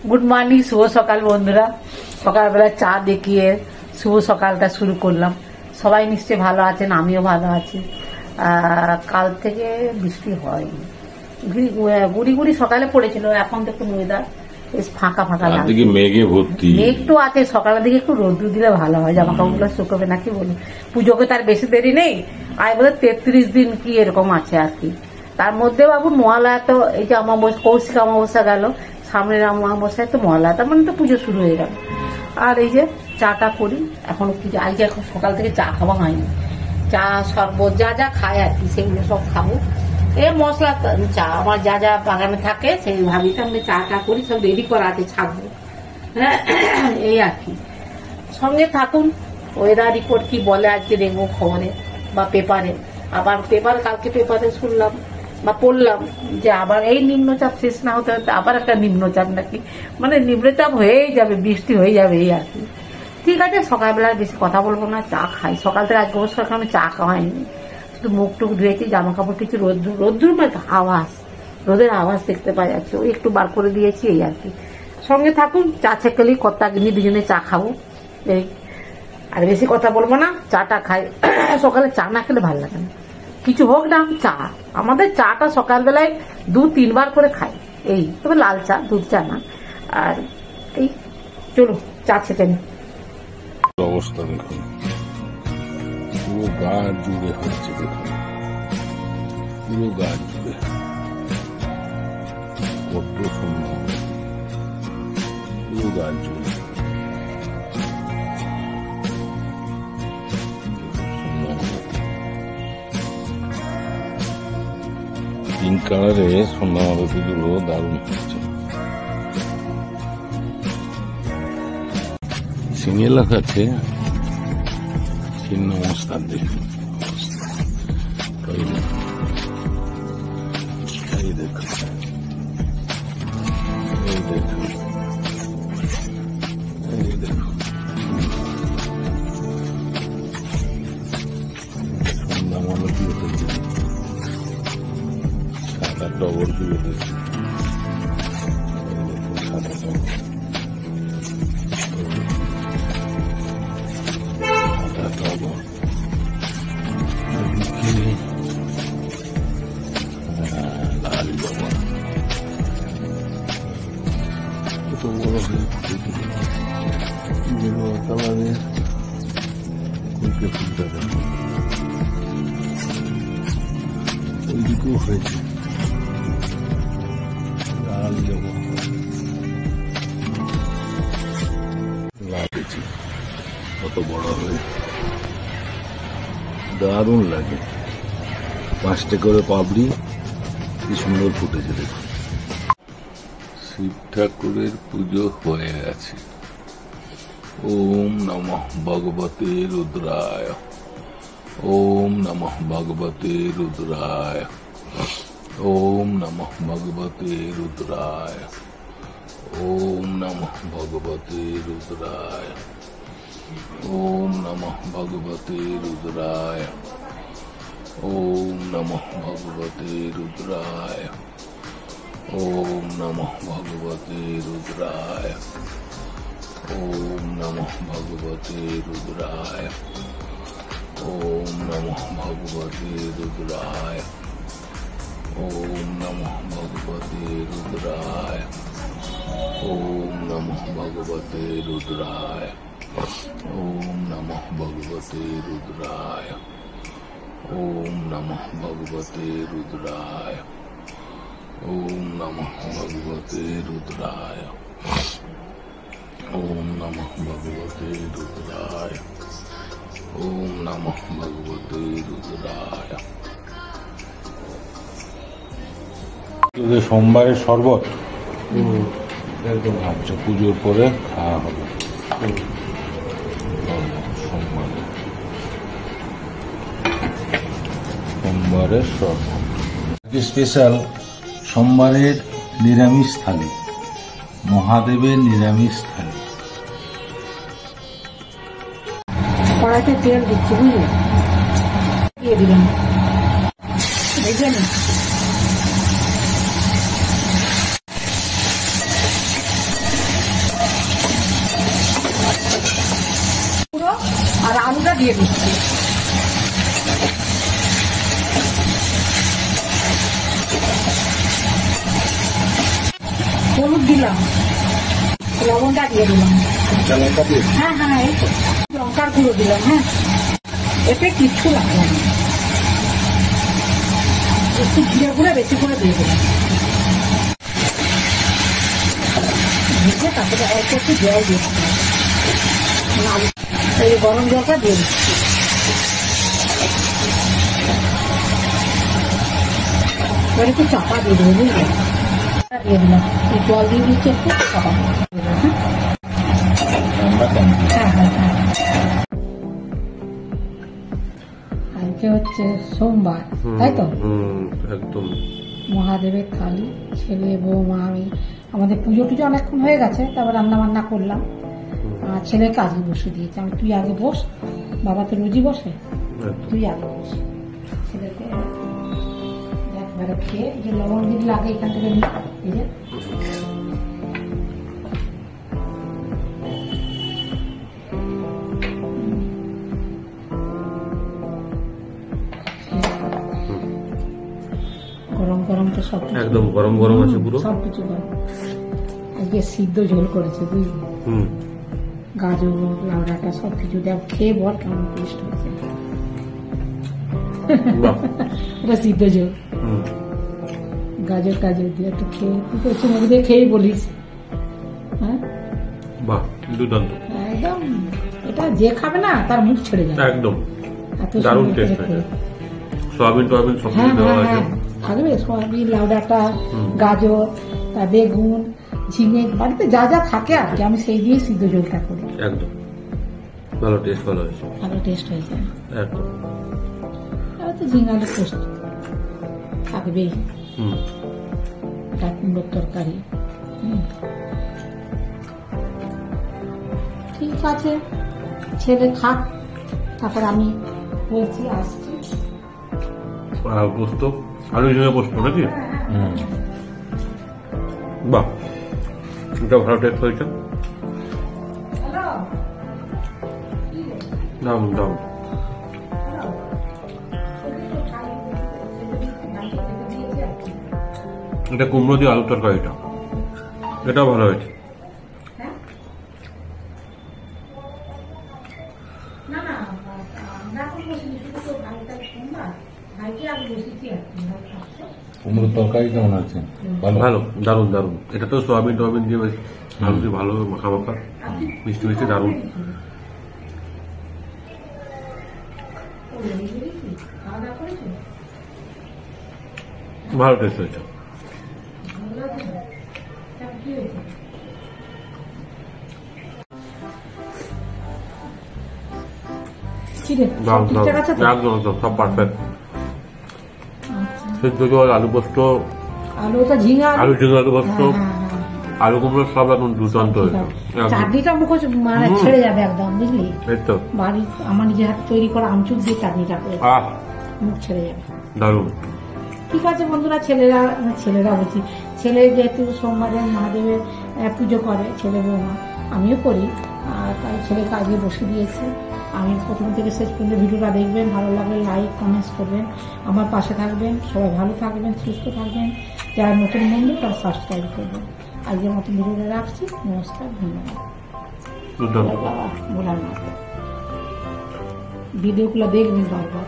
Good morning, শুভ সকাল বন্ধুরা। সকালবেলা চা দেখিয়ে শুভ সকালটা শুরু করলাম। সবাই নিশ্চয়ই ভালো আছেন, আমিও ভালো আছি। কাল থেকে বৃষ্টি হয়নি, গুড়ি গুড়ি সকালে পড়েছিল, এখন তো একটু ওয়েদার বেশ ফাঁকা ফাঁকা লাগছে। মেঘে ভর্তি, মেঘ তো আছে, সকালের দিকে একটু রোদ্দুর দিলে ভালো হয়, জামা কাপড়গুলো শুকোবে নাকি বলুন। পুজোকে তার বেশি দেরি নেই, আর বোধ 33 দিন কি এরকম আছে আর কি। তার মধ্যে বাবু মহালয়া তো এই যে কৌশিক অমাবস্যা গেল, সামনের অমাবস্যায় তো মহালয়া, তার মানে তো পুজো শুরু হয়ে গেল। আর এই যে চাটা করি এখন, আজকে এখন সকাল থেকে চা খাওয়া হয়নি। চা শরবত যা যা খায় আর কি সেগুলো সব খাবো। এই মশলা চা আমার যা যা বাগানে থাকে সেই ভাবিতে আমি চাটা করি, সব রেডি করা আছে, ছাড়বো। হ্যাঁ, এই আর কি। সঙ্গে থাকুন। ওয়েদার রিপোর্ট কি বলে আজকে দেখবো খবরে বা পেপারে। আবার কালকে পেপারে শুনলাম বা পড়লাম যে আবার এই নিম্নচাপ শেষ না হতে হতে আবার একটা নিম্নচাপ নাকি, মানে নিম্নচাপ হয়েই যাবে, বৃষ্টি হয়ে যাবে এই আর কি। ঠিক আছে, সকালবেলায় বেশি কথা বলবো না, চা খাই। সকাল থেকে আজকে অবশ্য এখন চা খাওয়া হয়নি, শুধু মুখ টুক ধুয়েছি, জামা কাপড় কিছু রোদ্দুর মানে আওয়াজ, রোদের আওয়াজ দেখতে পাওয়া যাচ্ছে, ওই একটু বার করে দিয়েছি এই আর কি। সঙ্গে থাকুন। চা ছেঁকেলেই কর্তা গিনি দুজনে চা খাবো এই, আর বেশি কথা বলবো না, চাটা খাই। সকালে চা না খেলে ভালো লাগে না, কিছু হোক না চা। আমাদের চাটা সকালবেলায় 2-3 বার করে খাই এই, তবে লাল চা, দুধ চা না। আর এই চলো চা ছেঁকে নি। অবস্থা দেখুন, পুরো গা জুড়ে হচ্ছে, দেখুন পুরো গা জুড়ে কত সুন্দর, পুরো গা জুড়ে পিঙ্ক কালারে সন্ধ্যা মালতীগুলো দারুণ হচ্ছে। সিঙ্গেল আছে চিহ্ন অবস্থান দেখুন, এই দেখুন, এই দেখুন, এই দেখুন সন্ধ্যা মালতী হয়েছে, সাদা টগর দিয়ে দিচ্ছে, সাদা টগর, ওইদিকেও হয়েছে লাল জবা, লাগেছে কত বড় হয়ে, দারুণ লাগে। 5টে করে পাপড়ি, কি সুন্দর ফুটেছে দেখুন। শিব ঠাকুরের পুজো হয়ে গেছে। ওম নমঃ ভগবতে রুদ্রায়, ওম নমঃ ভগবতে রুদ্রায়, ওম নমঃ ভগবতে রুদ্রায়, ওম নমঃ ভগবতে রুদ্রায়, ওম নমঃ ভগবতে রুদ্রায়, ওম নমঃ ভগবতে রুদ্রায়, ওম নমঃ ভগবতে রুদ্রায়, ওম নমঃ ভগবতে রুদ্রায়, ওম নমঃ ভগবতে রুদ্রায়, ওম নমঃ ভগবতে রুদ্রায়, ওম নমঃ ভগবতে রুদ্রায়, ওম নমঃ ভগবতে রুদ্রায়, ওম নমঃ ভগবতে রুদ্রায়, ওম নমঃ ভগবতে রুদ্রায়, ওম নমঃ ভগবতে রুদ্রায়, ওম নমঃ ভগবতে রুদ্রায়। সোমবারের শরবত একদম, আচ্ছা পুজোর পরে খাওয়া হবে সোমবারের শরবত। স্পেশাল সোমবারের নিরামিষ থালি, মহাদেবের নিরামিষ থালি। কড়াইতে তেল দিচ্ছি, বুঝলেন, দিয়ে দিলাম, দেখবেন দিয়ে দিচ্ছি। হলুদ দিলাম, লবণটা দিয়ে দিলাম, হ্যাঁ হ্যাঁ এই তো। লঙ্কার গুঁড়ো দিলাম, হ্যাঁ এতে কিচ্ছু লাগবে না, একটু জিরে গুঁড়ো বেশি করে দিয়ে দিলাম, ভেজে তারপরে অল্প একটু জল দিয়ে দিলাম, এই গরম জলটা দিয়ে দিচ্ছি। এবার একটু চাপা দিয়ে দেবো, বুঝলেন, দিয়ে দিলাম, জল দিয়ে দিচ্ছি, একটু চাপা দিয়ে দিলাম। হ্যাঁ হ্যাঁ হ্যাঁ। আজকে হচ্ছে সোমবার, তাই তো? একদম মহাদেবের থালি, ছেলে বৌমা আমি, আমাদের পুজো টুজো অনেকক্ষণ হয়ে গেছে, তারপর রান্না বান্না করলাম, আর ছেলেকে আগে বসে দিয়েছি আমি, তুই আগে বস, বাবা তো রোজই বসে, তুই আগে বস। ছেলেকে একবারে খেয়ে যে লবণ দিদি লাগে এখান থেকে নিয়ে, এই যে গরম গরম তো সব একদম গরম গরম আছে পুরো, সবকিছু গরম। আজকে সিদ্ধ ঝোল করেছে, বুঝলি, গাজর লাউডাটা সবকিছু দেখ, খেয়ে বল কেমন টেস্ট হয়েছে। এটা সিদ্ধ ঝোল, গাজর টাজর দিয়ে একটু খেয়ে, তুই তো চুমুক দিয়ে খেয়েই বলিস। হ্যাঁ বাহ, দুর্দান্ত একদম, এটা যে খাবে না তার মুখ ছেড়ে যাবে, একদম এত দারুণ সুন্দর টেস্ট করে খেয়ে। সয়াবিন টয়াবিন সব হ্যাঁ কিছু দেওয়া হ্যাঁ আছে। হ্যাঁ থাকবে, সয়াবিন লাউডাটা গাজর তা বেগুন ঝিঙে, বাড়িতে যা যা থাকে আর কি, আমি সেই দিয়ে সিদ্ধ ঝোলটা করি, একদম ভালো টেস্ট, ভালো হয়েছে, ভালো টেস্ট হয়েছে। একদম। আর তো ঝিঙালে পোস্ত থাকবেই, কুমড়োর তরকারি। ঠিক আছে, ছেলে খাক, তারপর আমি বলছি আসছি। আর পোস্ত, আলু ঝিঙে পোস্ত নাকি? বাহ, এটা ভালো টেস্ট হয়েছে, দাম দাম। এটা কুমড়ো দিয়ে আলু তরকারিটা, এটাও ভালো হয়েছে। কুমড়োর তরকারি কেমন আছে? ভালো, দারুণ দারুণ। এটা তো সোয়াবিন টোয়াবিন দিয়ে বেশ আলু দিয়ে ভালো মাখা মাখা, মিষ্টি মিষ্টি, দারুণ। ভালো টেস্ট হয়েছে। দারুণ দারুণ, একদম একদম সব পারফেক্ট। সিদ্ধ জল, আলু পোস্ত, আলুটা ঝিঙা, আলু ঝিঙে আলু পোস্ত, আলু কুমড়ো সব এখন দুর্দান্ত হয়েছে। চাটনিটা মুখ মানে ছেড়ে যাবে একদম, বুঝলি, এই তো বাড়ি আমার নিজের হাতে তৈরি করা আমচুর দিয়ে চাটনিটা করে মুখ ছেড়ে যাবে, দারুণ। ঠিক আছে বন্ধুরা, ছেলেরা বলছি, ছেলে যেহেতু সোমবারে মহাদেবের পুজো করে, ছেলে বৌমা, আমিও করি, আর তাই ছেলে কাজে বসে দিয়েছে। আমি প্রথম থেকে শেষ পর্যন্ত ভিডিওটা দেখবেন, ভালো লাগলে লাইক কমেন্টস করবেন, আমার পাশে থাকবেন, সবাই ভালো থাকবেন, সুস্থ থাকবেন, যারা নতুন বন্ধু তারা সাবস্ক্রাইব করবেন। আজকের মতো ভিডিওটা রাখছি, নমস্কার, ধন্যবাদ। বাবা বলার না, ভিডিওগুলো দেখবেন বারবার।